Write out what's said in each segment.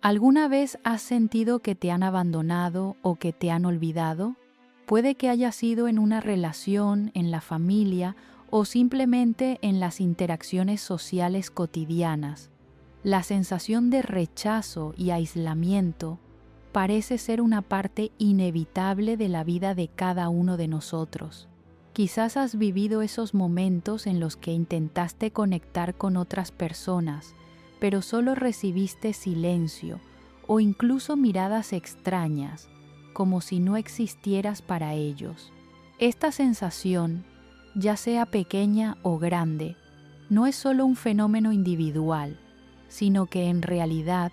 ¿Alguna vez has sentido que te han abandonado o que te han olvidado? Puede que haya sido en una relación, en la familia o simplemente en las interacciones sociales cotidianas. La sensación de rechazo y aislamiento parece ser una parte inevitable de la vida de cada uno de nosotros. Quizás has vivido esos momentos en los que intentaste conectar con otras personas, pero solo recibiste silencio o incluso miradas extrañas, como si no existieras para ellos. Esta sensación, ya sea pequeña o grande, no es solo un fenómeno individual, sino que en realidad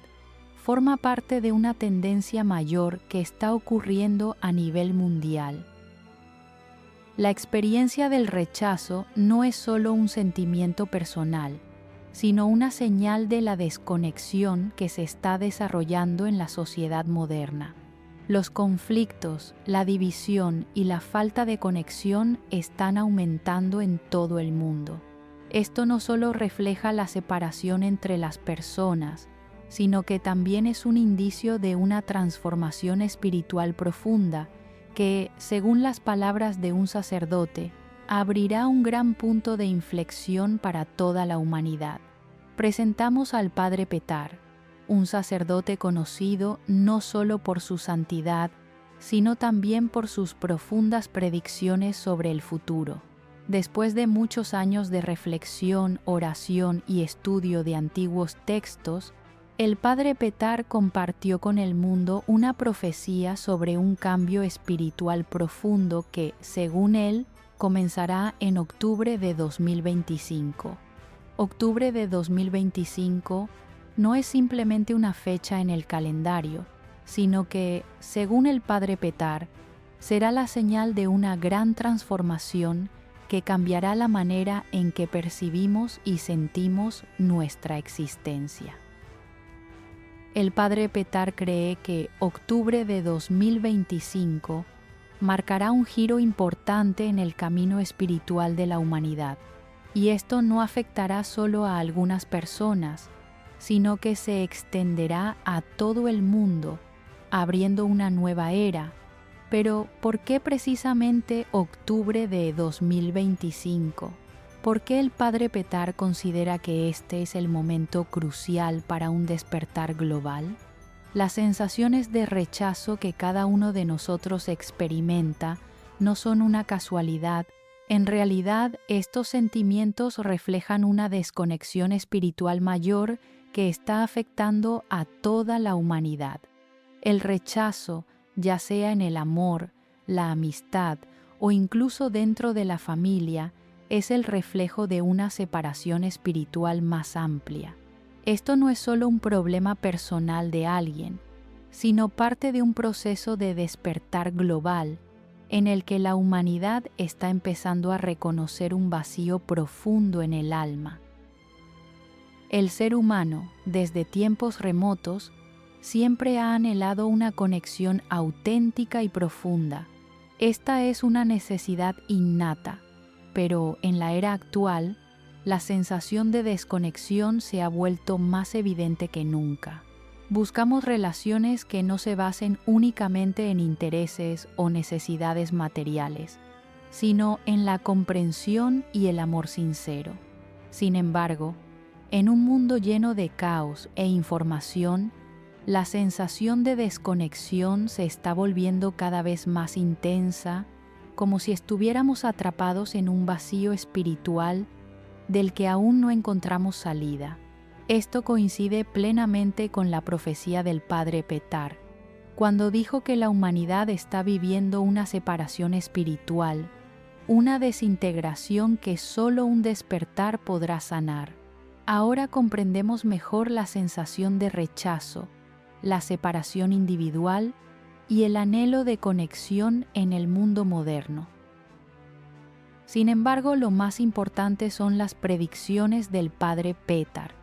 forma parte de una tendencia mayor que está ocurriendo a nivel mundial. La experiencia del rechazo no es solo un sentimiento personal, sino una señal de la desconexión que se está desarrollando en la sociedad moderna. Los conflictos, la división y la falta de conexión están aumentando en todo el mundo. Esto no solo refleja la separación entre las personas, sino que también es un indicio de una transformación espiritual profunda que, según las palabras de un sacerdote, abrirá un gran punto de inflexión para toda la humanidad. Presentamos al Padre Petar, un sacerdote conocido no solo por su santidad, sino también por sus profundas predicciones sobre el futuro. Después de muchos años de reflexión, oración y estudio de antiguos textos, el Padre Petar compartió con el mundo una profecía sobre un cambio espiritual profundo que, según él, comenzará en octubre de 2025. Octubre de 2025 no es simplemente una fecha en el calendario, sino que, según el Padre Petar, será la señal de una gran transformación que cambiará la manera en que percibimos y sentimos nuestra existencia. El Padre Petar cree que octubre de 2025 marcará un giro importante en el camino espiritual de la humanidad, y esto no afectará solo a algunas personas, sino que se extenderá a todo el mundo, abriendo una nueva era. Pero, ¿por qué precisamente octubre de 2025? ¿Por qué el Padre Petar considera que este es el momento crucial para un despertar global? Las sensaciones de rechazo que cada uno de nosotros experimenta no son una casualidad. En realidad, estos sentimientos reflejan una desconexión espiritual mayor que está afectando a toda la humanidad. El rechazo, ya sea en el amor, la amistad o incluso dentro de la familia, es el reflejo de una separación espiritual más amplia. Esto no es solo un problema personal de alguien, sino parte de un proceso de despertar global en el que la humanidad está empezando a reconocer un vacío profundo en el alma. El ser humano, desde tiempos remotos, siempre ha anhelado una conexión auténtica y profunda. Esta es una necesidad innata, pero en la era actual, la sensación de desconexión se ha vuelto más evidente que nunca. Buscamos relaciones que no se basen únicamente en intereses o necesidades materiales, sino en la comprensión y el amor sincero. Sin embargo, en un mundo lleno de caos e información, la sensación de desconexión se está volviendo cada vez más intensa, como si estuviéramos atrapados en un vacío espiritual del que aún no encontramos salida. Esto coincide plenamente con la profecía del Padre Petar, cuando dijo que la humanidad está viviendo una separación espiritual, una desintegración que solo un despertar podrá sanar. Ahora comprendemos mejor la sensación de rechazo, la separación individual y el anhelo de conexión en el mundo moderno. Sin embargo, lo más importante son las predicciones del Padre Petar.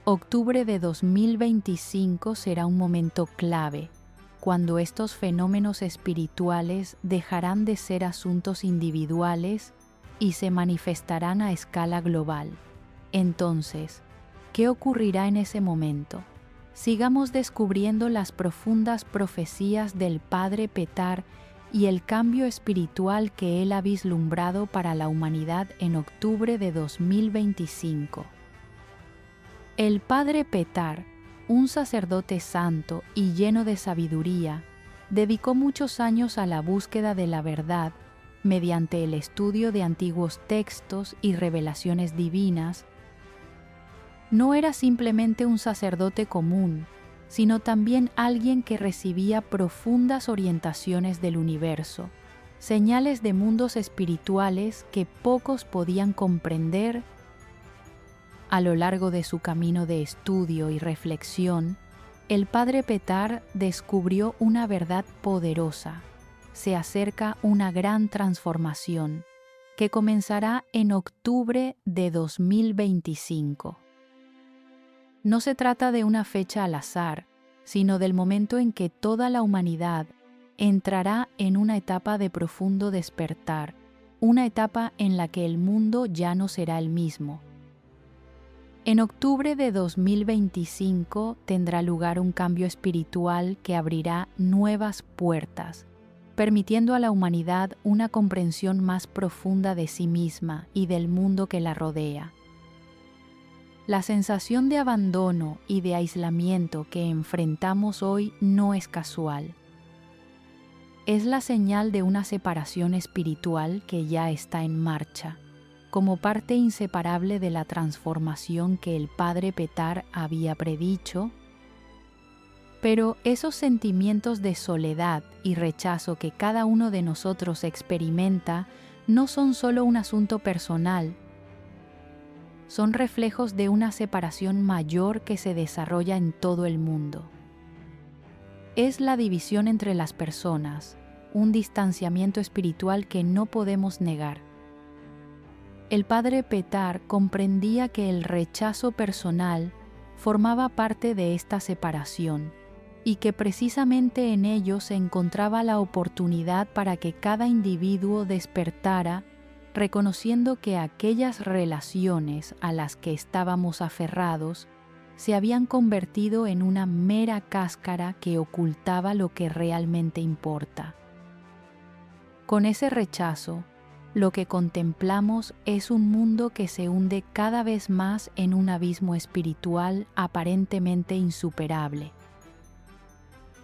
Octubre de 2025 será un momento clave, cuando estos fenómenos espirituales dejarán de ser asuntos individuales y se manifestarán a escala global. Entonces, ¿qué ocurrirá en ese momento? sigamos descubriendo las profundas profecías del Padre Petar y el cambio espiritual que él ha vislumbrado para la humanidad en octubre de 2025. El Padre Petar, un sacerdote santo y lleno de sabiduría, dedicó muchos años a la búsqueda de la verdad mediante el estudio de antiguos textos y revelaciones divinas. No era simplemente un sacerdote común, sino también alguien que recibía profundas orientaciones del universo, señales de mundos espirituales que pocos podían comprender. A lo largo de su camino de estudio y reflexión, el Padre Petar descubrió una verdad poderosa. Se acerca una gran transformación que comenzará en octubre de 2025. No se trata de una fecha al azar, sino del momento en que toda la humanidad entrará en una etapa de profundo despertar, una etapa en la que el mundo ya no será el mismo. En octubre de 2025 tendrá lugar un cambio espiritual que abrirá nuevas puertas, permitiendo a la humanidad una comprensión más profunda de sí misma y del mundo que la rodea. La sensación de abandono y de aislamiento que enfrentamos hoy no es casual. Es la señal de una separación espiritual que ya está en marcha, como parte inseparable de la transformación que el Padre Petar había predicho. Pero esos sentimientos de soledad y rechazo que cada uno de nosotros experimenta no son solo un asunto personal, son reflejos de una separación mayor que se desarrolla en todo el mundo. Es la división entre las personas, un distanciamiento espiritual que no podemos negar. El Padre Petar comprendía que el rechazo personal formaba parte de esta separación y que precisamente en ello se encontraba la oportunidad para que cada individuo despertara, reconociendo que aquellas relaciones a las que estábamos aferrados se habían convertido en una mera cáscara que ocultaba lo que realmente importa. Con ese rechazo, lo que contemplamos es un mundo que se hunde cada vez más en un abismo espiritual aparentemente insuperable.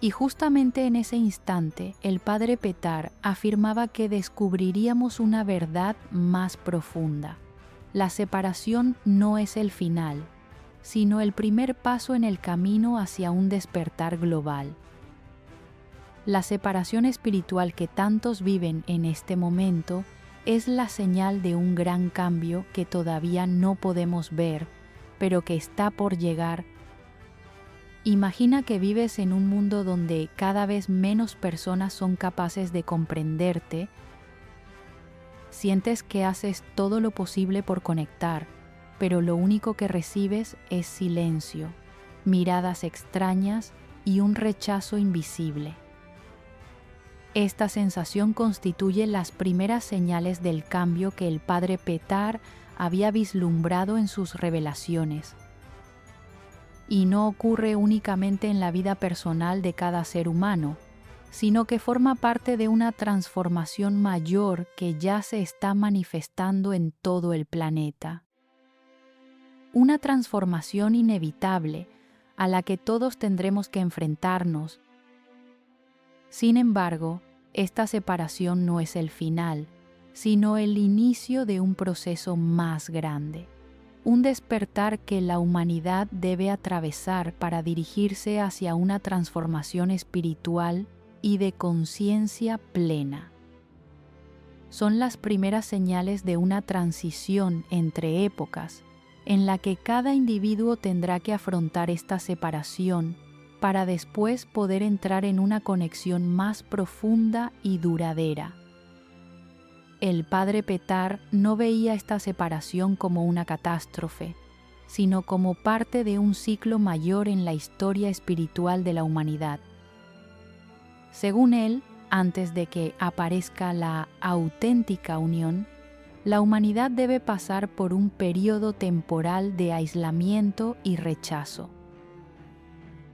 Y justamente en ese instante, el Padre Petar afirmaba que descubriríamos una verdad más profunda. La separación no es el final, sino el primer paso en el camino hacia un despertar global. La separación espiritual que tantos viven en este momento es la señal de un gran cambio que todavía no podemos ver, pero que está por llegar. Imagina que vives en un mundo donde cada vez menos personas son capaces de comprenderte. Sientes que haces todo lo posible por conectar, pero lo único que recibes es silencio, miradas extrañas y un rechazo invisible. Esta sensación constituye las primeras señales del cambio que el Padre Petar había vislumbrado en sus revelaciones. Y no ocurre únicamente en la vida personal de cada ser humano, sino que forma parte de una transformación mayor que ya se está manifestando en todo el planeta. Una transformación inevitable a la que todos tendremos que enfrentarnos. Sin embargo, esta separación no es el final, sino el inicio de un proceso más grande. Un despertar que la humanidad debe atravesar para dirigirse hacia una transformación espiritual y de conciencia plena. Son las primeras señales de una transición entre épocas, en la que cada individuo tendrá que afrontar esta separación para después poder entrar en una conexión más profunda y duradera. El Padre Petar no veía esta separación como una catástrofe, sino como parte de un ciclo mayor en la historia espiritual de la humanidad. Según él, antes de que aparezca la auténtica unión, la humanidad debe pasar por un período temporal de aislamiento y rechazo.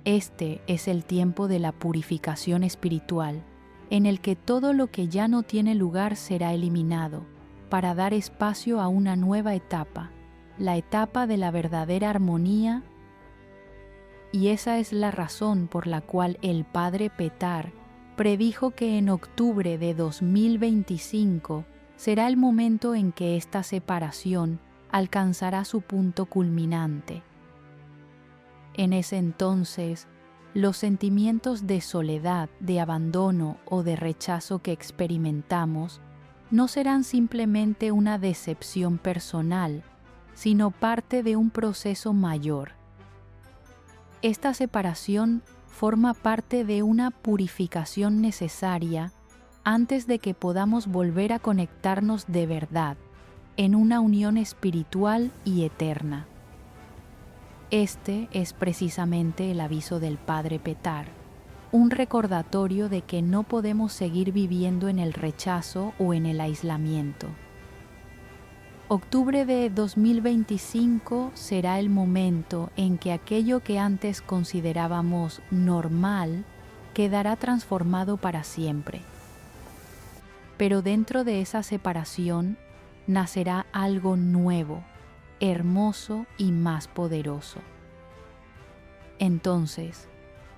Este es el tiempo de la purificación espiritual, en el que todo lo que ya no tiene lugar será eliminado, para dar espacio a una nueva etapa, la etapa de la verdadera armonía. Y esa es la razón por la cual el Padre Petar predijo que en octubre de 2025 será el momento en que esta separación alcanzará su punto culminante. En ese entonces, los sentimientos de soledad, de abandono o de rechazo que experimentamos no serán simplemente una decepción personal, sino parte de un proceso mayor. Esta separación forma parte de una purificación necesaria antes de que podamos volver a conectarnos de verdad en una unión espiritual y eterna. Este es precisamente el aviso del Padre Petar, un recordatorio de que no podemos seguir viviendo en el rechazo o en el aislamiento. Octubre de 2025 será el momento en que aquello que antes considerábamos normal quedará transformado para siempre. Pero dentro de esa separación nacerá algo nuevo, hermoso y más poderoso. Entonces,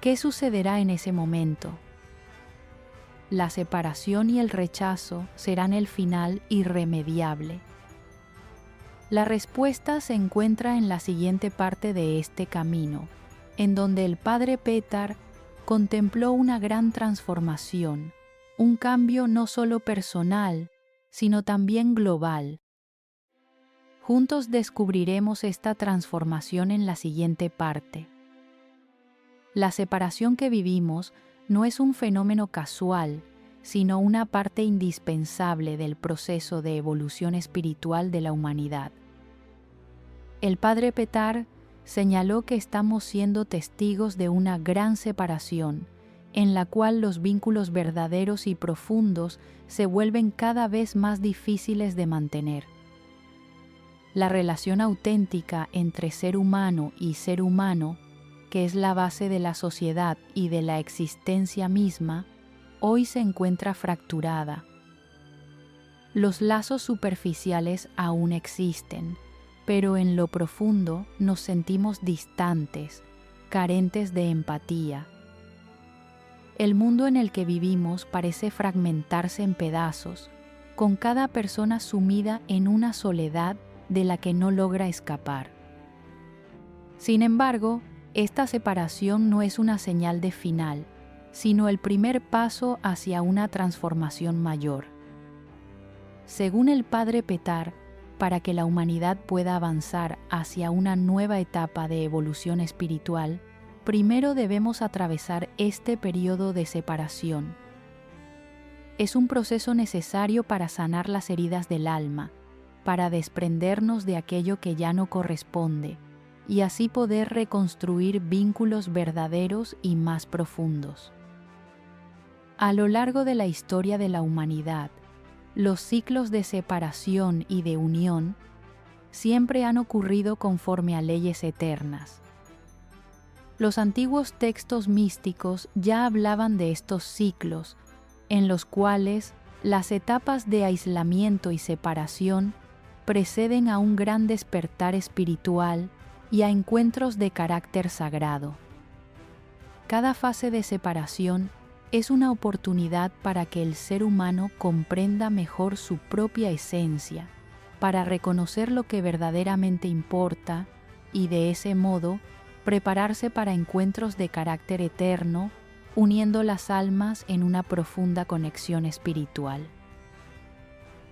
¿qué sucederá en ese momento? La separación y el rechazo serán el final irremediable. La respuesta se encuentra en la siguiente parte de este camino, en donde el Padre Petar contempló una gran transformación, un cambio no solo personal, sino también global. Juntos descubriremos esta transformación en la siguiente parte. La separación que vivimos no es un fenómeno casual, sino una parte indispensable del proceso de evolución espiritual de la humanidad. El Padre Petar señaló que estamos siendo testigos de una gran separación, en la cual los vínculos verdaderos y profundos se vuelven cada vez más difíciles de mantener. La relación auténtica entre ser humano y ser humano, que es la base de la sociedad y de la existencia misma, hoy se encuentra fracturada. Los lazos superficiales aún existen, pero en lo profundo nos sentimos distantes, carentes de empatía. El mundo en el que vivimos parece fragmentarse en pedazos, con cada persona sumida en una soledad de la que no logra escapar. Sin embargo, esta separación no es una señal de final, sino el primer paso hacia una transformación mayor. Según el Padre Petar, para que la humanidad pueda avanzar hacia una nueva etapa de evolución espiritual, primero debemos atravesar este periodo de separación. Es un proceso necesario para sanar las heridas del alma, para desprendernos de aquello que ya no corresponde, y así poder reconstruir vínculos verdaderos y más profundos. A lo largo de la historia de la humanidad, los ciclos de separación y de unión siempre han ocurrido conforme a leyes eternas. Los antiguos textos místicos ya hablaban de estos ciclos, en los cuales las etapas de aislamiento y separación preceden a un gran despertar espiritual y a encuentros de carácter sagrado. Cada fase de separación es una oportunidad para que el ser humano comprenda mejor su propia esencia, para reconocer lo que verdaderamente importa y de ese modo prepararse para encuentros de carácter eterno, uniendo las almas en una profunda conexión espiritual.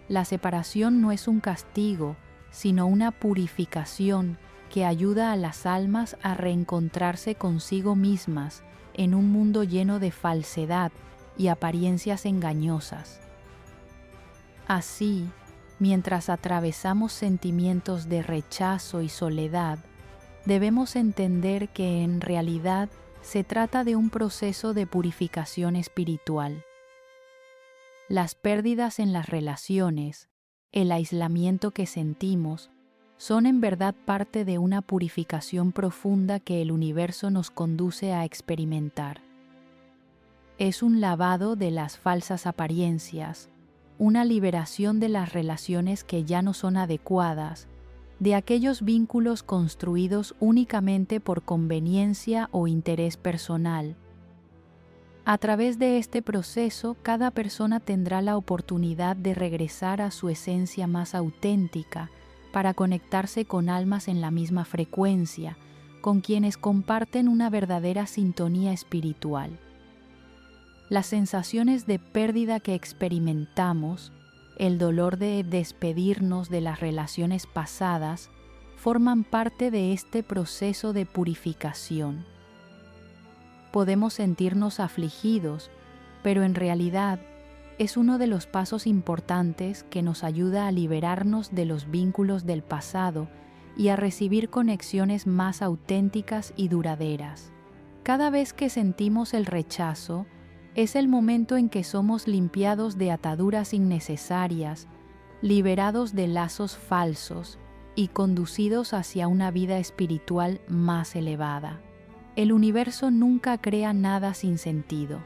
La separación no es un castigo, sino una purificación que ayuda a las almas a reencontrarse consigo mismas en un mundo lleno de falsedad y apariencias engañosas. Así, mientras atravesamos sentimientos de rechazo y soledad, debemos entender que en realidad se trata de un proceso de purificación espiritual. Las pérdidas en las relaciones, el aislamiento que sentimos, son en verdad parte de una purificación profunda que el universo nos conduce a experimentar. Es un lavado de las falsas apariencias, una liberación de las relaciones que ya no son adecuadas, de aquellos vínculos construidos únicamente por conveniencia o interés personal. A través de este proceso, cada persona tendrá la oportunidad de regresar a su esencia más auténtica para conectarse con almas en la misma frecuencia, con quienes comparten una verdadera sintonía espiritual. Las sensaciones de pérdida que experimentamos, el dolor de despedirnos de las relaciones pasadas, forman parte de este proceso de purificación. Podemos sentirnos afligidos, pero en realidad es uno de los pasos importantes que nos ayuda a liberarnos de los vínculos del pasado y a recibir conexiones más auténticas y duraderas. Cada vez que sentimos el rechazo, es el momento en que somos limpiados de ataduras innecesarias, liberados de lazos falsos y conducidos hacia una vida espiritual más elevada. El universo nunca crea nada sin sentido.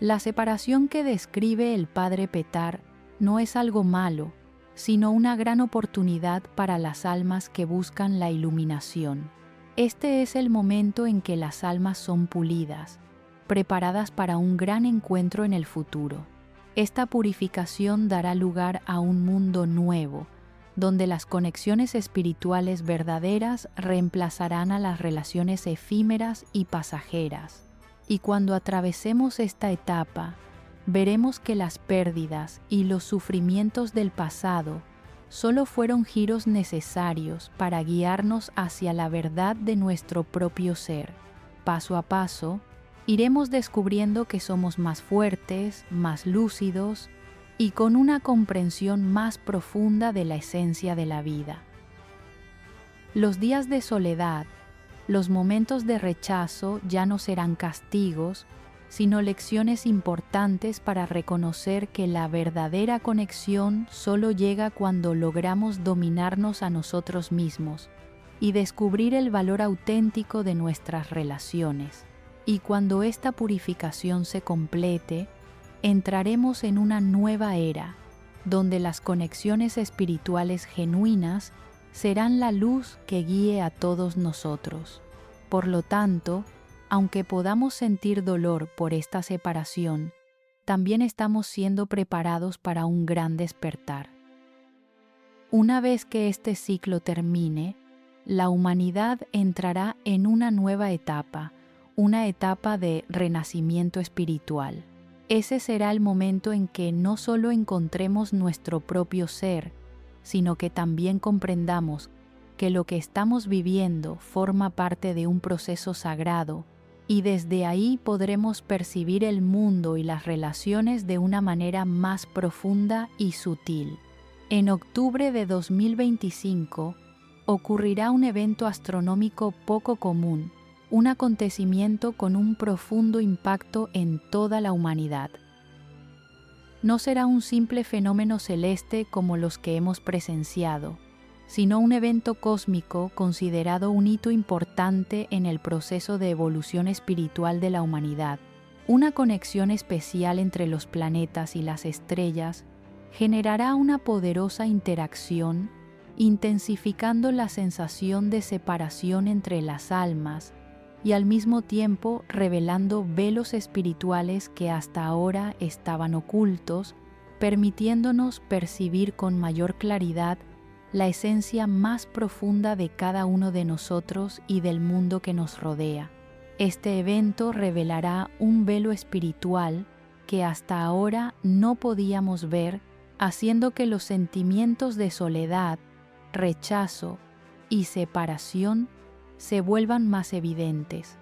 La separación que describe el Padre Petar no es algo malo, sino una gran oportunidad para las almas que buscan la iluminación. Este es el momento en que las almas son pulidas, preparadas para un gran encuentro en el futuro. Esta purificación dará lugar a un mundo nuevo, donde las conexiones espirituales verdaderas reemplazarán a las relaciones efímeras y pasajeras. Y cuando atravesemos esta etapa, veremos que las pérdidas y los sufrimientos del pasado solo fueron giros necesarios para guiarnos hacia la verdad de nuestro propio ser. Paso a paso, iremos descubriendo que somos más fuertes, más lúcidos y con una comprensión más profunda de la esencia de la vida. Los días de soledad, los momentos de rechazo ya no serán castigos, sino lecciones importantes para reconocer que la verdadera conexión solo llega cuando logramos dominarnos a nosotros mismos y descubrir el valor auténtico de nuestras relaciones. Y cuando esta purificación se complete, entraremos en una nueva era, donde las conexiones espirituales genuinas serán la luz que guíe a todos nosotros. Por lo tanto, aunque podamos sentir dolor por esta separación, también estamos siendo preparados para un gran despertar. Una vez que este ciclo termine, la humanidad entrará en una nueva etapa, una etapa de renacimiento espiritual. Ese será el momento en que no solo encontremos nuestro propio ser, sino que también comprendamos que lo que estamos viviendo forma parte de un proceso sagrado, y desde ahí podremos percibir el mundo y las relaciones de una manera más profunda y sutil. En octubre de 2025 ocurrirá un evento astronómico poco común, un acontecimiento con un profundo impacto en toda la humanidad. No será un simple fenómeno celeste como los que hemos presenciado, sino un evento cósmico considerado un hito importante en el proceso de evolución espiritual de la humanidad. Una conexión especial entre los planetas y las estrellas generará una poderosa interacción, intensificando la sensación de separación entre las almas y al mismo tiempo revelando velos espirituales que hasta ahora estaban ocultos, permitiéndonos percibir con mayor claridad la esencia más profunda de cada uno de nosotros y del mundo que nos rodea. Este evento revelará un velo espiritual que hasta ahora no podíamos ver, haciendo que los sentimientos de soledad, rechazo y separación se vuelvan más evidentes.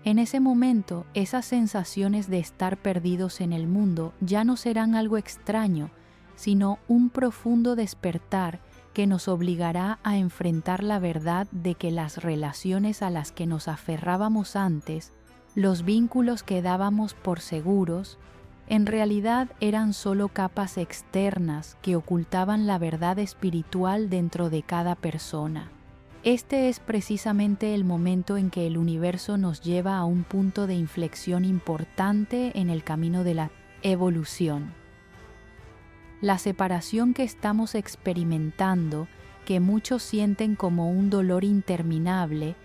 En ese momento, esas sensaciones de estar perdidos en el mundo ya no serán algo extraño, sino un profundo despertar que nos obligará a enfrentar la verdad de que las relaciones a las que nos aferrábamos antes, los vínculos que dábamos por seguros, en realidad eran solo capas externas que ocultaban la verdad espiritual dentro de cada persona. Este es precisamente el momento en que el universo nos lleva a un punto de inflexión importante en el camino de la evolución. La separación que estamos experimentando, que muchos sienten como un dolor interminable,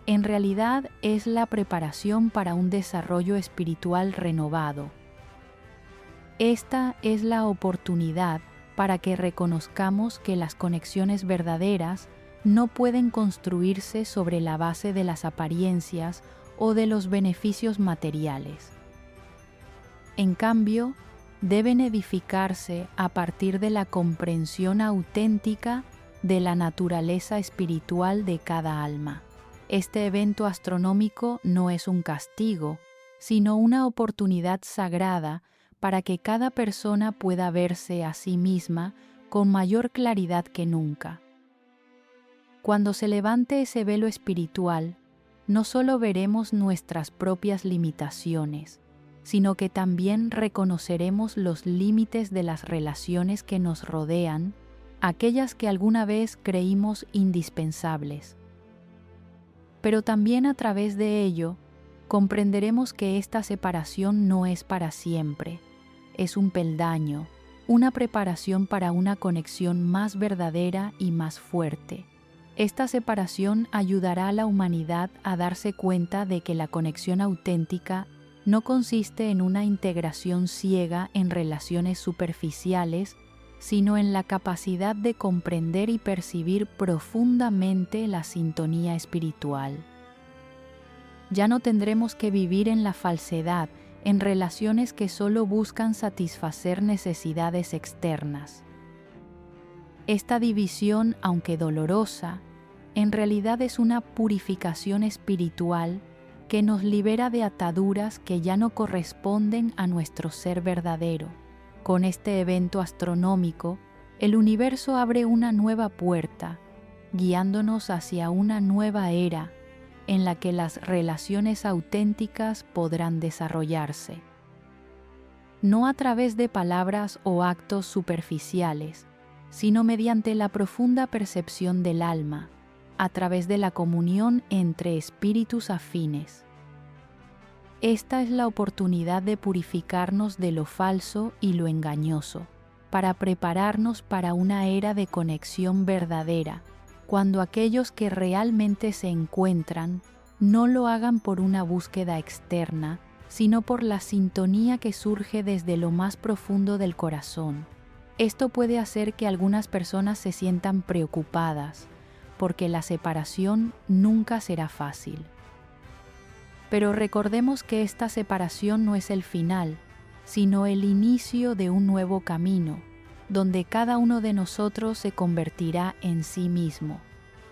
en realidad es la preparación para un desarrollo espiritual renovado. Esta es la oportunidad para que reconozcamos que las conexiones verdaderas no pueden construirse sobre la base de las apariencias o de los beneficios materiales. En cambio, deben edificarse a partir de la comprensión auténtica de la naturaleza espiritual de cada alma. Este evento astronómico no es un castigo, sino una oportunidad sagrada para que cada persona pueda verse a sí misma con mayor claridad que nunca. Cuando se levante ese velo espiritual, no solo veremos nuestras propias limitaciones, sino que también reconoceremos los límites de las relaciones que nos rodean, aquellas que alguna vez creímos indispensables. Pero también a través de ello, comprenderemos que esta separación no es para siempre, es un peldaño, una preparación para una conexión más verdadera y más fuerte. Esta separación ayudará a la humanidad a darse cuenta de que la conexión auténtica no consiste en una integración ciega en relaciones superficiales, sino en la capacidad de comprender y percibir profundamente la sintonía espiritual. Ya no tendremos que vivir en la falsedad, en relaciones que solo buscan satisfacer necesidades externas. Esta división, aunque dolorosa, en realidad es una purificación espiritual que nos libera de ataduras que ya no corresponden a nuestro ser verdadero. Con este evento astronómico, el universo abre una nueva puerta, guiándonos hacia una nueva era en la que las relaciones auténticas podrán desarrollarse. No a través de palabras o actos superficiales, sino mediante la profunda percepción del alma, a través de la comunión entre espíritus afines. Esta es la oportunidad de purificarnos de lo falso y lo engañoso, para prepararnos para una era de conexión verdadera, cuando aquellos que realmente se encuentran no lo hagan por una búsqueda externa, sino por la sintonía que surge desde lo más profundo del corazón. Esto puede hacer que algunas personas se sientan preocupadas, porque la separación nunca será fácil. Pero recordemos que esta separación no es el final, sino el inicio de un nuevo camino, donde cada uno de nosotros se convertirá en sí mismo,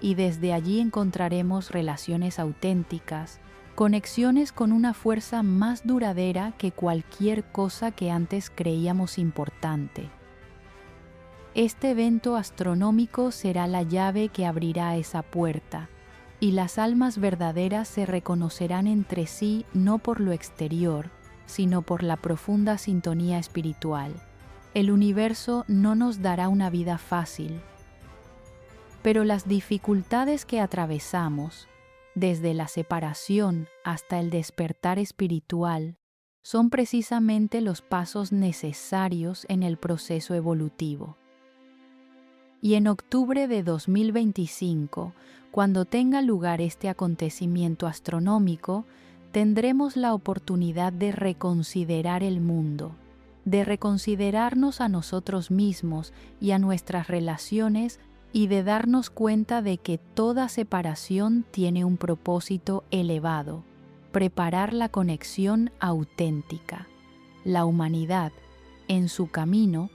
y desde allí encontraremos relaciones auténticas, conexiones con una fuerza más duradera que cualquier cosa que antes creíamos importante. Este evento astronómico será la llave que abrirá esa puerta, y las almas verdaderas se reconocerán entre sí no por lo exterior, sino por la profunda sintonía espiritual. El universo no nos dará una vida fácil, pero las dificultades que atravesamos, desde la separación hasta el despertar espiritual, son precisamente los pasos necesarios en el proceso evolutivo. Y en octubre de 2025, cuando tenga lugar este acontecimiento astronómico, tendremos la oportunidad de reconsiderar el mundo, de reconsiderarnos a nosotros mismos y a nuestras relaciones y de darnos cuenta de que toda separación tiene un propósito elevado: preparar la conexión auténtica. La humanidad, en su camino,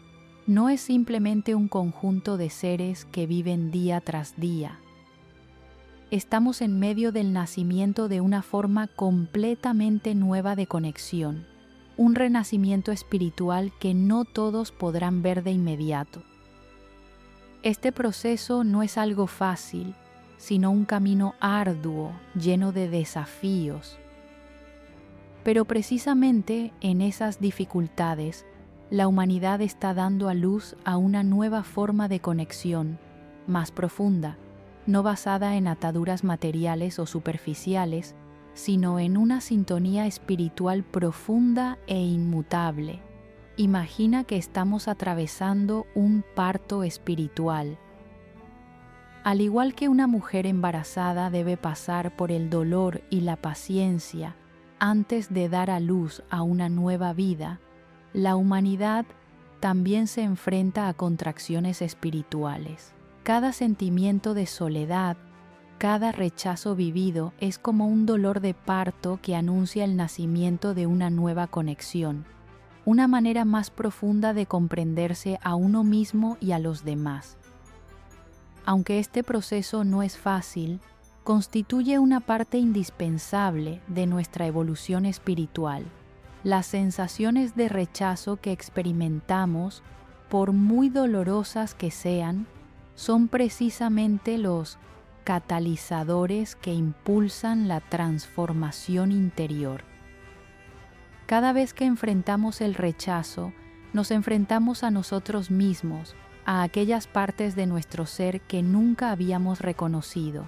no es simplemente un conjunto de seres que viven día tras día. Estamos en medio del nacimiento de una forma completamente nueva de conexión, un renacimiento espiritual que no todos podrán ver de inmediato. Este proceso no es algo fácil, sino un camino arduo, lleno de desafíos. Pero precisamente en esas dificultades, la humanidad está dando a luz a una nueva forma de conexión, más profunda, no basada en ataduras materiales o superficiales, sino en una sintonía espiritual profunda e inmutable. Imagina que estamos atravesando un parto espiritual. Al igual que una mujer embarazada debe pasar por el dolor y la paciencia antes de dar a luz a una nueva vida, la humanidad también se enfrenta a contracciones espirituales. Cada sentimiento de soledad, cada rechazo vivido es como un dolor de parto que anuncia el nacimiento de una nueva conexión, una manera más profunda de comprenderse a uno mismo y a los demás. Aunque este proceso no es fácil, constituye una parte indispensable de nuestra evolución espiritual. Las sensaciones de rechazo que experimentamos, por muy dolorosas que sean, son precisamente los catalizadores que impulsan la transformación interior. Cada vez que enfrentamos el rechazo, nos enfrentamos a nosotros mismos, a aquellas partes de nuestro ser que nunca habíamos reconocido.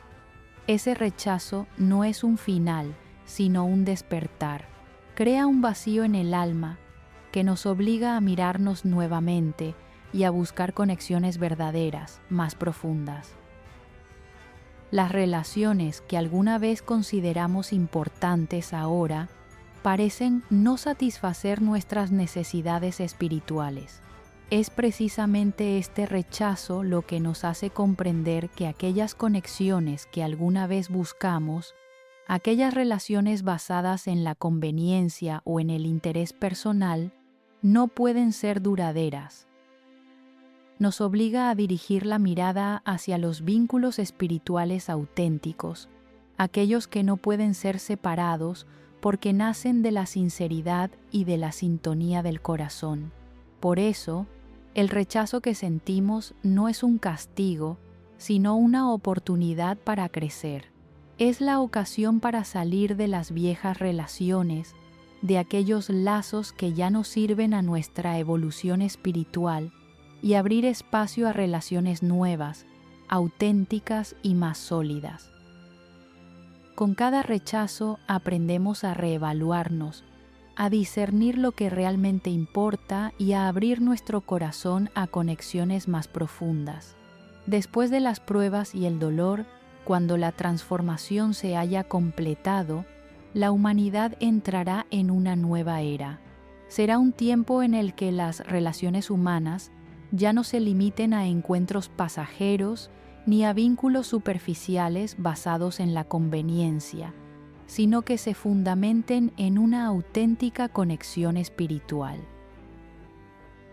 Ese rechazo no es un final, sino un despertar. Crea un vacío en el alma que nos obliga a mirarnos nuevamente y a buscar conexiones verdaderas, más profundas. Las relaciones que alguna vez consideramos importantes ahora parecen no satisfacer nuestras necesidades espirituales. Es precisamente este rechazo lo que nos hace comprender que aquellas conexiones que alguna vez buscamos, aquellas relaciones basadas en la conveniencia o en el interés personal, no pueden ser duraderas. Nos obliga a dirigir la mirada hacia los vínculos espirituales auténticos, aquellos que no pueden ser separados porque nacen de la sinceridad y de la sintonía del corazón. Por eso, el rechazo que sentimos no es un castigo, sino una oportunidad para crecer. Es la ocasión para salir de las viejas relaciones, de aquellos lazos que ya no sirven a nuestra evolución espiritual, y abrir espacio a relaciones nuevas, auténticas y más sólidas. Con cada rechazo aprendemos a reevaluarnos, a discernir lo que realmente importa y a abrir nuestro corazón a conexiones más profundas. Después de las pruebas y el dolor, cuando la transformación se haya completado, la humanidad entrará en una nueva era. Será un tiempo en el que las relaciones humanas ya no se limiten a encuentros pasajeros ni a vínculos superficiales basados en la conveniencia, sino que se fundamenten en una auténtica conexión espiritual.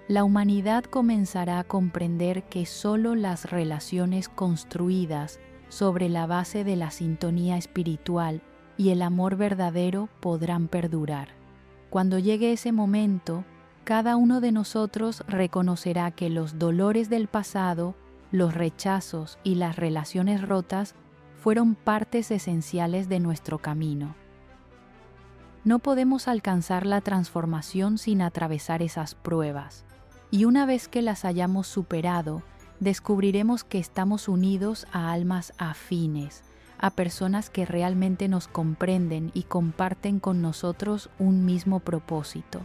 La humanidad comenzará a comprender que solo las relaciones construidas sobre la base de la sintonía espiritual y el amor verdadero podrán perdurar. Cuando llegue ese momento, cada uno de nosotros reconocerá que los dolores del pasado, los rechazos y las relaciones rotas fueron partes esenciales de nuestro camino. No podemos alcanzar la transformación sin atravesar esas pruebas, y una vez que las hayamos superado, descubriremos que estamos unidos a almas afines, a personas que realmente nos comprenden y comparten con nosotros un mismo propósito.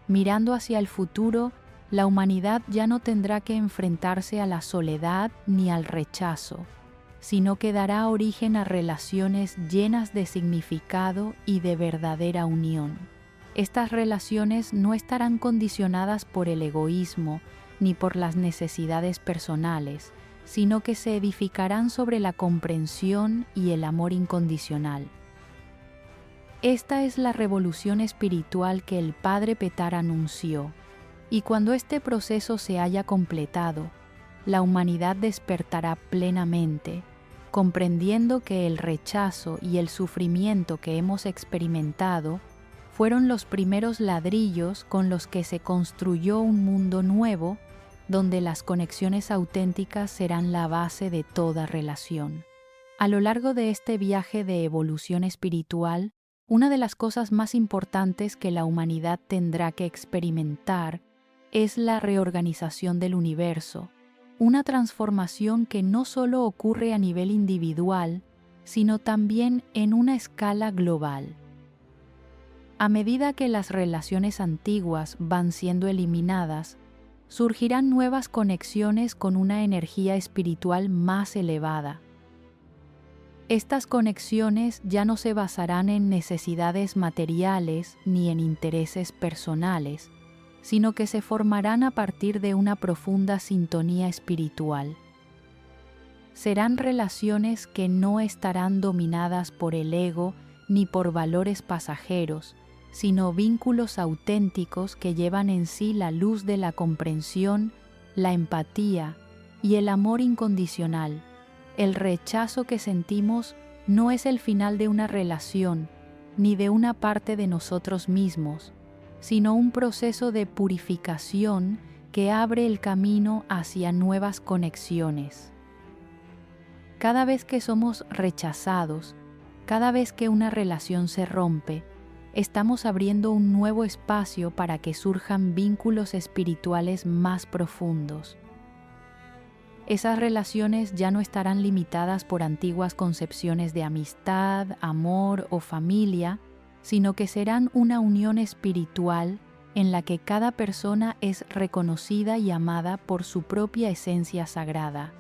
Mirando hacia el futuro, la humanidad ya no tendrá que enfrentarse a la soledad ni al rechazo, sino que dará origen a relaciones llenas de significado y de verdadera unión. Estas relaciones no estarán condicionadas por el egoísmo ni por las necesidades personales, sino que se edificarán sobre la comprensión y el amor incondicional. Esta es la revolución espiritual que el Padre Petar anunció, y cuando este proceso se haya completado, la humanidad despertará plenamente, comprendiendo que el rechazo y el sufrimiento que hemos experimentado fueron los primeros ladrillos con los que se construyó un mundo nuevo, donde las conexiones auténticas serán la base de toda relación. A lo largo de este viaje de evolución espiritual, Una de las cosas más importantes que la humanidad tendrá que experimentar es la reorganización del universo, una transformación que no solo ocurre a nivel individual, sino también en una escala global. A medida que las relaciones antiguas van siendo eliminadas, surgirán nuevas conexiones con una energía espiritual más elevada. Estas conexiones ya no se basarán en necesidades materiales ni en intereses personales, sino que se formarán a partir de una profunda sintonía espiritual. Serán relaciones que no estarán dominadas por el ego ni por valores pasajeros, sino vínculos auténticos que llevan en sí la luz de la comprensión, la empatía y el amor incondicional. El rechazo que sentimos no es el final de una relación, ni de una parte de nosotros mismos, sino un proceso de purificación que abre el camino hacia nuevas conexiones. Cada vez que somos rechazados, cada vez que una relación se rompe, estamos abriendo un nuevo espacio para que surjan vínculos espirituales más profundos. Esas relaciones ya no estarán limitadas por antiguas concepciones de amistad, amor o familia, sino que serán una unión espiritual en la que cada persona es reconocida y amada por su propia esencia sagrada.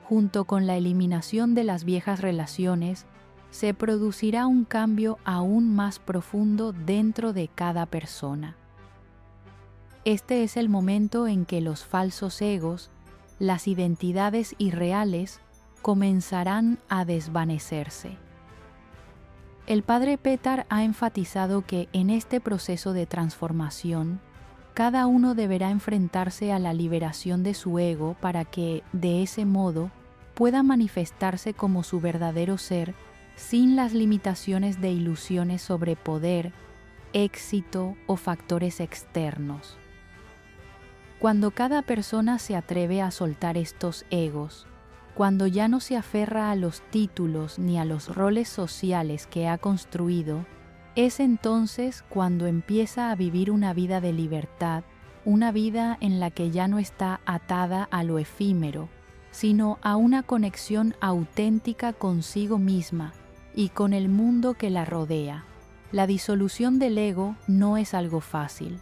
Junto con la eliminación de las viejas relaciones, se producirá un cambio aún más profundo dentro de cada persona. Este es el momento en que los falsos egos, las identidades irreales, comenzarán a desvanecerse. El Padre Petar ha enfatizado que en este proceso de transformación, cada uno deberá enfrentarse a la liberación de su ego para que, de ese modo, pueda manifestarse como su verdadero ser sin las limitaciones de ilusiones sobre poder, éxito o factores externos. Cuando cada persona se atreve a soltar estos egos, cuando ya no se aferra a los títulos ni a los roles sociales que ha construido, es entonces cuando empieza a vivir una vida de libertad, una vida en la que ya no está atada a lo efímero, sino a una conexión auténtica consigo misma y con el mundo que la rodea. La disolución del ego no es algo fácil.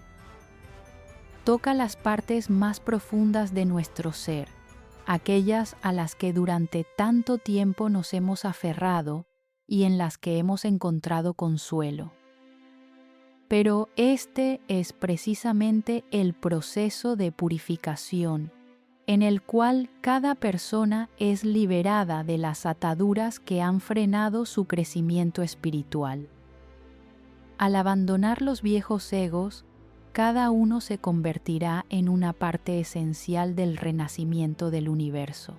Toca las partes más profundas de nuestro ser, aquellas a las que durante tanto tiempo nos hemos aferrado y en las que hemos encontrado consuelo. Pero este es precisamente el proceso de purificación, en el cual cada persona es liberada de las ataduras que han frenado su crecimiento espiritual. Al abandonar los viejos egos, cada uno se convertirá en una parte esencial del renacimiento del universo.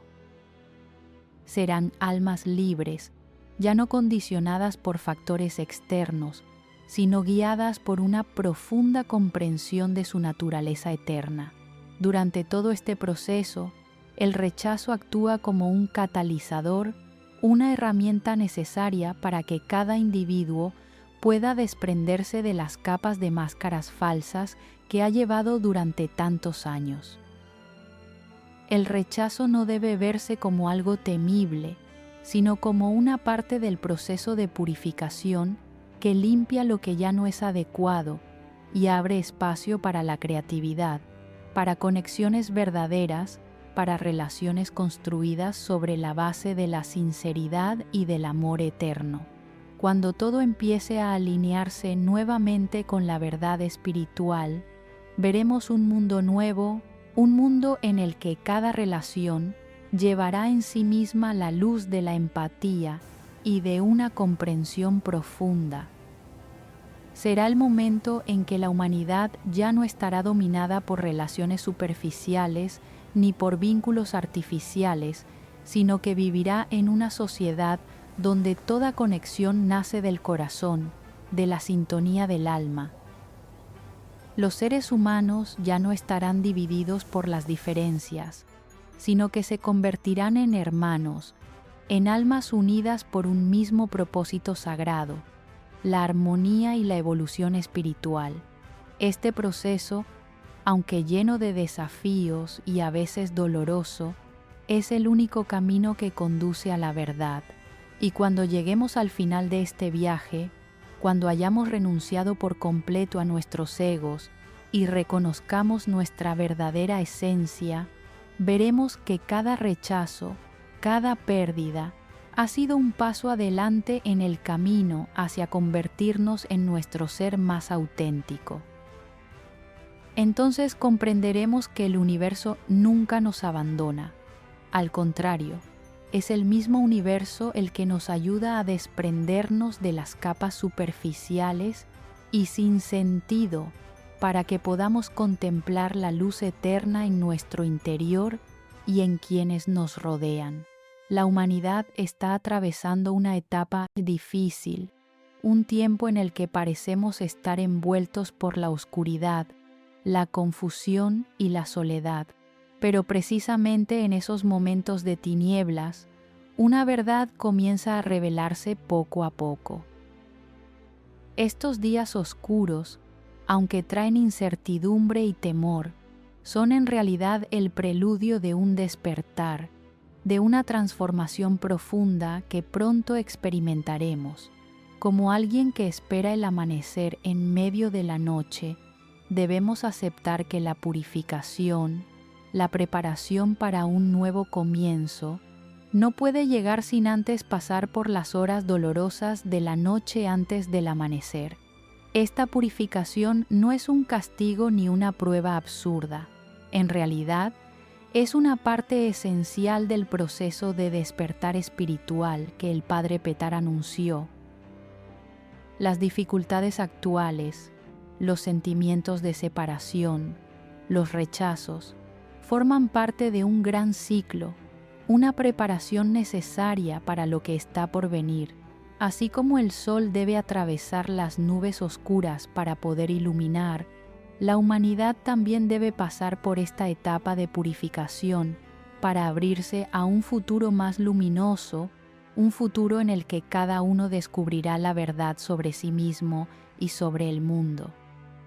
Serán almas libres, ya no condicionadas por factores externos, sino guiadas por una profunda comprensión de su naturaleza eterna. Durante todo este proceso, el rechazo actúa como un catalizador, una herramienta necesaria para que cada individuo pueda desprenderse de las capas de máscaras falsas que ha llevado durante tantos años. El rechazo no debe verse como algo temible, sino como una parte del proceso de purificación que limpia lo que ya no es adecuado y abre espacio para la creatividad, para conexiones verdaderas, para relaciones construidas sobre la base de la sinceridad y del amor eterno. Cuando todo empiece a alinearse nuevamente con la verdad espiritual, veremos un mundo nuevo, un mundo en el que cada relación llevará en sí misma la luz de la empatía y de una comprensión profunda. Será el momento en que la humanidad ya no estará dominada por relaciones superficiales ni por vínculos artificiales, sino que vivirá en una sociedad donde toda conexión nace del corazón, de la sintonía del alma. Los seres humanos ya no estarán divididos por las diferencias, sino que se convertirán en hermanos, en almas unidas por un mismo propósito sagrado, la armonía y la evolución espiritual. Este proceso, aunque lleno de desafíos y a veces doloroso, es el único camino que conduce a la verdad. Y cuando lleguemos al final de este viaje, cuando hayamos renunciado por completo a nuestros egos y reconozcamos nuestra verdadera esencia, veremos que cada rechazo, cada pérdida, ha sido un paso adelante en el camino hacia convertirnos en nuestro ser más auténtico. Entonces comprenderemos que el universo nunca nos abandona. Al contrario, es el mismo universo el que nos ayuda a desprendernos de las capas superficiales y sin sentido para que podamos contemplar la luz eterna en nuestro interior y en quienes nos rodean. La humanidad está atravesando una etapa difícil, un tiempo en el que parecemos estar envueltos por la oscuridad, la confusión y la soledad. Pero precisamente en esos momentos de tinieblas, una verdad comienza a revelarse poco a poco. Estos días oscuros, aunque traen incertidumbre y temor, son en realidad el preludio de un despertar, de una transformación profunda que pronto experimentaremos. Como alguien que espera el amanecer en medio de la noche, debemos aceptar que la purificación, la preparación para un nuevo comienzo, no puede llegar sin antes pasar por las horas dolorosas de la noche antes del amanecer. Esta purificación no es un castigo ni una prueba absurda. En realidad, es una parte esencial del proceso de despertar espiritual que el Padre Petar anunció. Las dificultades actuales, los sentimientos de separación, los rechazos, forman parte de un gran ciclo, una preparación necesaria para lo que está por venir. Así como el sol debe atravesar las nubes oscuras para poder iluminar, la humanidad también debe pasar por esta etapa de purificación para abrirse a un futuro más luminoso, un futuro en el que cada uno descubrirá la verdad sobre sí mismo y sobre el mundo.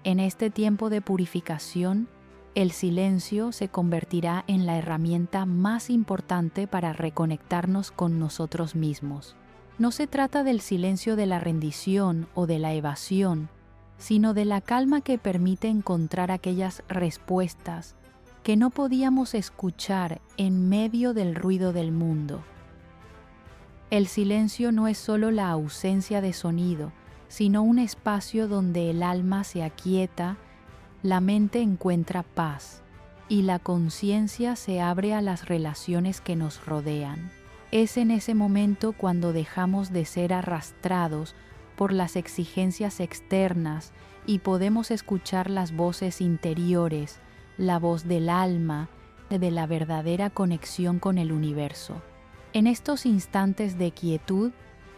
En este tiempo de purificación, el silencio se convertirá en la herramienta más importante para reconectarnos con nosotros mismos. No se trata del silencio de la rendición o de la evasión, sino de la calma que permite encontrar aquellas respuestas que no podíamos escuchar en medio del ruido del mundo. El silencio no es solo la ausencia de sonido, sino un espacio donde el alma se aquieta, la mente encuentra paz y la conciencia se abre a las relaciones que nos rodean. Es en ese momento cuando dejamos de ser arrastrados por las exigencias externas y podemos escuchar las voces interiores, la voz del alma, de la verdadera conexión con el universo. En estos instantes de quietud,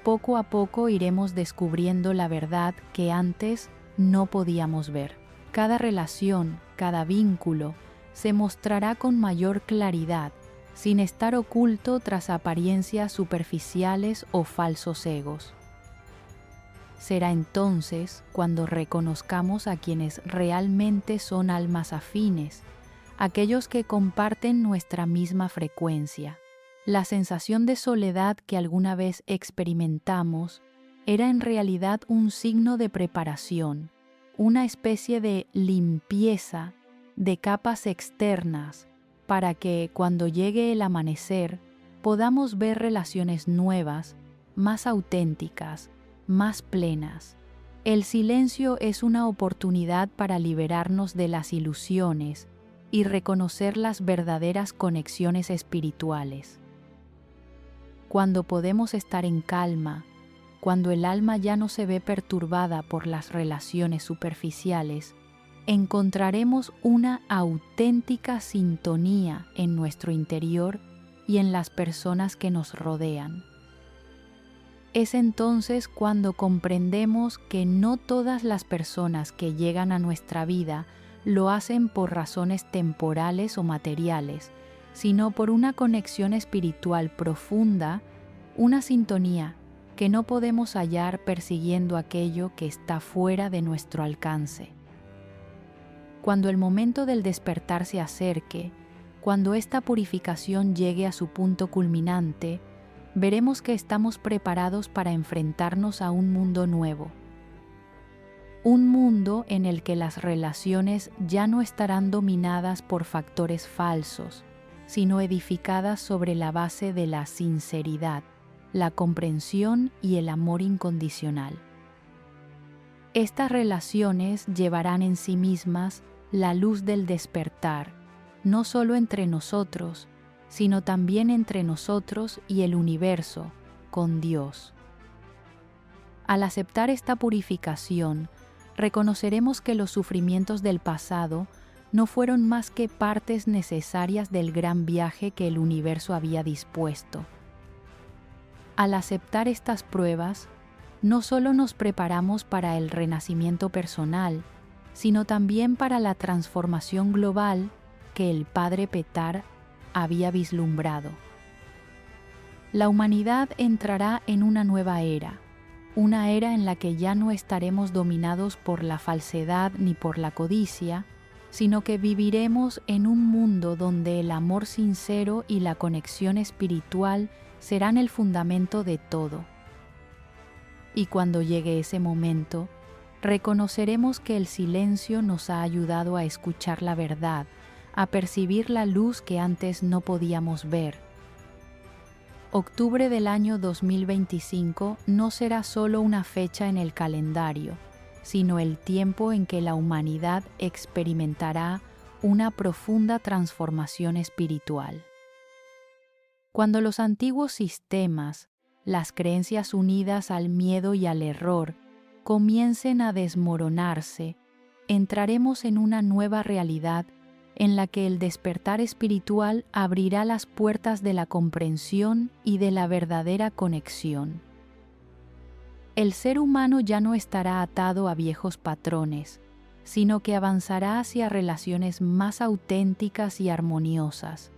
poco a poco iremos descubriendo la verdad que antes no podíamos ver. Cada relación, cada vínculo, se mostrará con mayor claridad, sin estar oculto tras apariencias superficiales o falsos egos. Será entonces cuando reconozcamos a quienes realmente son almas afines, aquellos que comparten nuestra misma frecuencia. La sensación de soledad que alguna vez experimentamos era en realidad un signo de preparación, una especie de limpieza de capas externas para que cuando llegue el amanecer podamos ver relaciones nuevas, más auténticas, más plenas. El silencio es una oportunidad para liberarnos de las ilusiones y reconocer las verdaderas conexiones espirituales. Cuando podemos estar en calma, cuando el alma ya no se ve perturbada por las relaciones superficiales, encontraremos una auténtica sintonía en nuestro interior y en las personas que nos rodean. Es entonces cuando comprendemos que no todas las personas que llegan a nuestra vida lo hacen por razones temporales o materiales, sino por una conexión espiritual profunda, una sintonía que no podemos hallar persiguiendo aquello que está fuera de nuestro alcance. Cuando el momento del despertar se acerque, cuando esta purificación llegue a su punto culminante, veremos que estamos preparados para enfrentarnos a un mundo nuevo. Un mundo en el que las relaciones ya no estarán dominadas por factores falsos, sino edificadas sobre la base de la sinceridad, la comprensión y el amor incondicional. Estas relaciones llevarán en sí mismas la luz del despertar, no solo entre nosotros, sino también entre nosotros y el universo, con Dios. Al aceptar esta purificación, reconoceremos que los sufrimientos del pasado no fueron más que partes necesarias del gran viaje que el universo había dispuesto. Al aceptar estas pruebas, no solo nos preparamos para el renacimiento personal, sino también para la transformación global que el Padre Petar había vislumbrado. La humanidad entrará en una nueva era, una era en la que ya no estaremos dominados por la falsedad ni por la codicia, sino que viviremos en un mundo donde el amor sincero y la conexión espiritual serán el fundamento de todo. Y cuando llegue ese momento, reconoceremos que el silencio nos ha ayudado a escuchar la verdad, a percibir la luz que antes no podíamos ver. Octubre del año 2025 no será solo una fecha en el calendario, sino el tiempo en que la humanidad experimentará una profunda transformación espiritual. Cuando los antiguos sistemas, las creencias unidas al miedo y al error, comiencen a desmoronarse, entraremos en una nueva realidad en la que el despertar espiritual abrirá las puertas de la comprensión y de la verdadera conexión. El ser humano ya no estará atado a viejos patrones, sino que avanzará hacia relaciones más auténticas y armoniosas,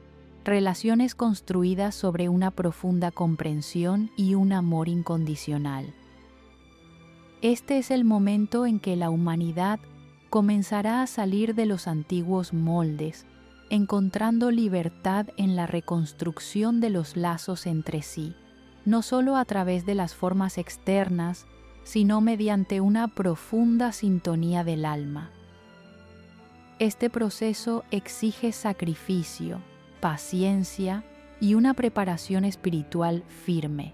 relaciones construidas sobre una profunda comprensión y un amor incondicional. Este es el momento en que la humanidad comenzará a salir de los antiguos moldes, encontrando libertad en la reconstrucción de los lazos entre sí, no solo a través de las formas externas, sino mediante una profunda sintonía del alma. Este proceso exige sacrificio, paciencia y una preparación espiritual firme.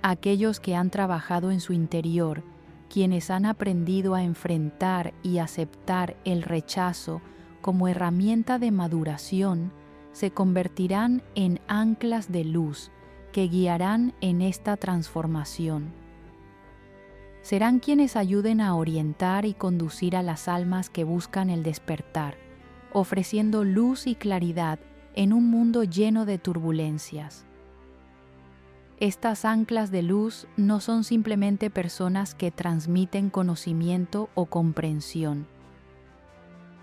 Aquellos que han trabajado en su interior, quienes han aprendido a enfrentar y aceptar el rechazo como herramienta de maduración, se convertirán en anclas de luz que guiarán en esta transformación. Serán quienes ayuden a orientar y conducir a las almas que buscan el despertar, ofreciendo luz y claridad en un mundo lleno de turbulencias. Estas anclas de luz no son simplemente personas que transmiten conocimiento o comprensión.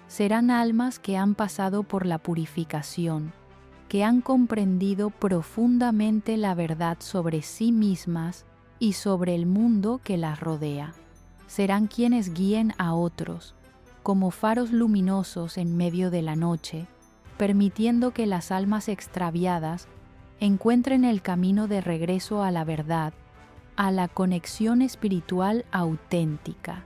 Serán almas que han pasado por la purificación, que han comprendido profundamente la verdad sobre sí mismas y sobre el mundo que las rodea. Serán quienes guíen a otros, como faros luminosos en medio de la noche, permitiendo que las almas extraviadas encuentren el camino de regreso a la verdad, a la conexión espiritual auténtica.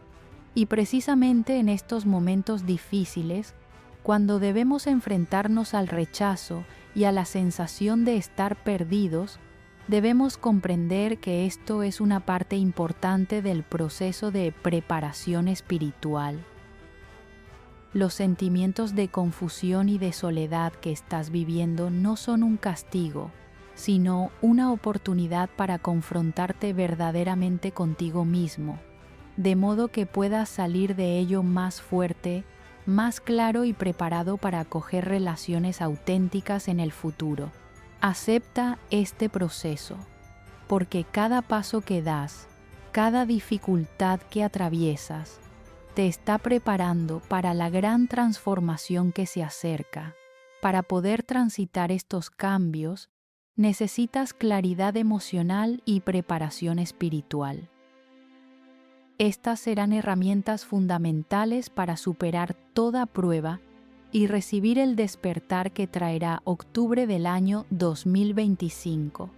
Y precisamente en estos momentos difíciles, cuando debemos enfrentarnos al rechazo y a la sensación de estar perdidos, debemos comprender que esto es una parte importante del proceso de preparación espiritual. Los sentimientos de confusión y de soledad que estás viviendo no son un castigo, sino una oportunidad para confrontarte verdaderamente contigo mismo, de modo que puedas salir de ello más fuerte, más claro y preparado para acoger relaciones auténticas en el futuro. Acepta este proceso, porque cada paso que das, cada dificultad que atraviesas, te está preparando para la gran transformación que se acerca, para poder transitar estos cambios necesitas claridad emocional y preparación espiritual. Estas serán herramientas fundamentales para superar toda prueba y recibir el despertar que traerá octubre del año 2025.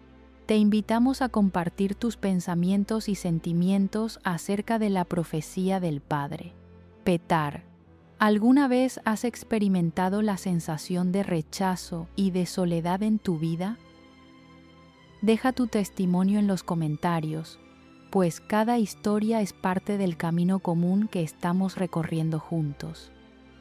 Te invitamos a compartir tus pensamientos y sentimientos acerca de la profecía del Padre. Petar. ¿Alguna vez has experimentado la sensación de rechazo y de soledad en tu vida? Deja tu testimonio en los comentarios, pues cada historia es parte del camino común que estamos recorriendo juntos.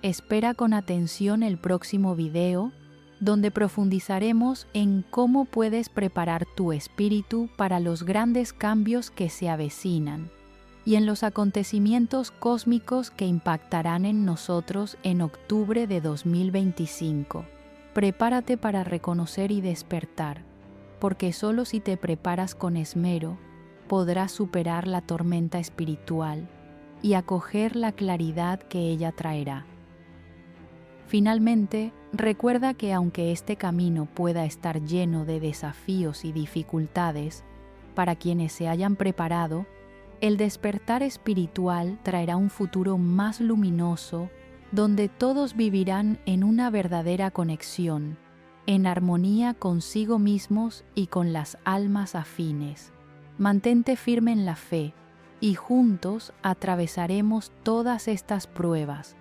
Espera con atención el próximo video, donde profundizaremos en cómo puedes preparar tu espíritu para los grandes cambios que se avecinan y en los acontecimientos cósmicos que impactarán en nosotros en octubre de 2025. Prepárate para reconocer y despertar, porque solo si te preparas con esmero, podrás superar la tormenta espiritual y acoger la claridad que ella traerá. Finalmente, recuerda que aunque este camino pueda estar lleno de desafíos y dificultades, para quienes se hayan preparado, el despertar espiritual traerá un futuro más luminoso, donde todos vivirán en una verdadera conexión, en armonía consigo mismos y con las almas afines. Mantente firme en la fe, y juntos atravesaremos todas estas pruebas,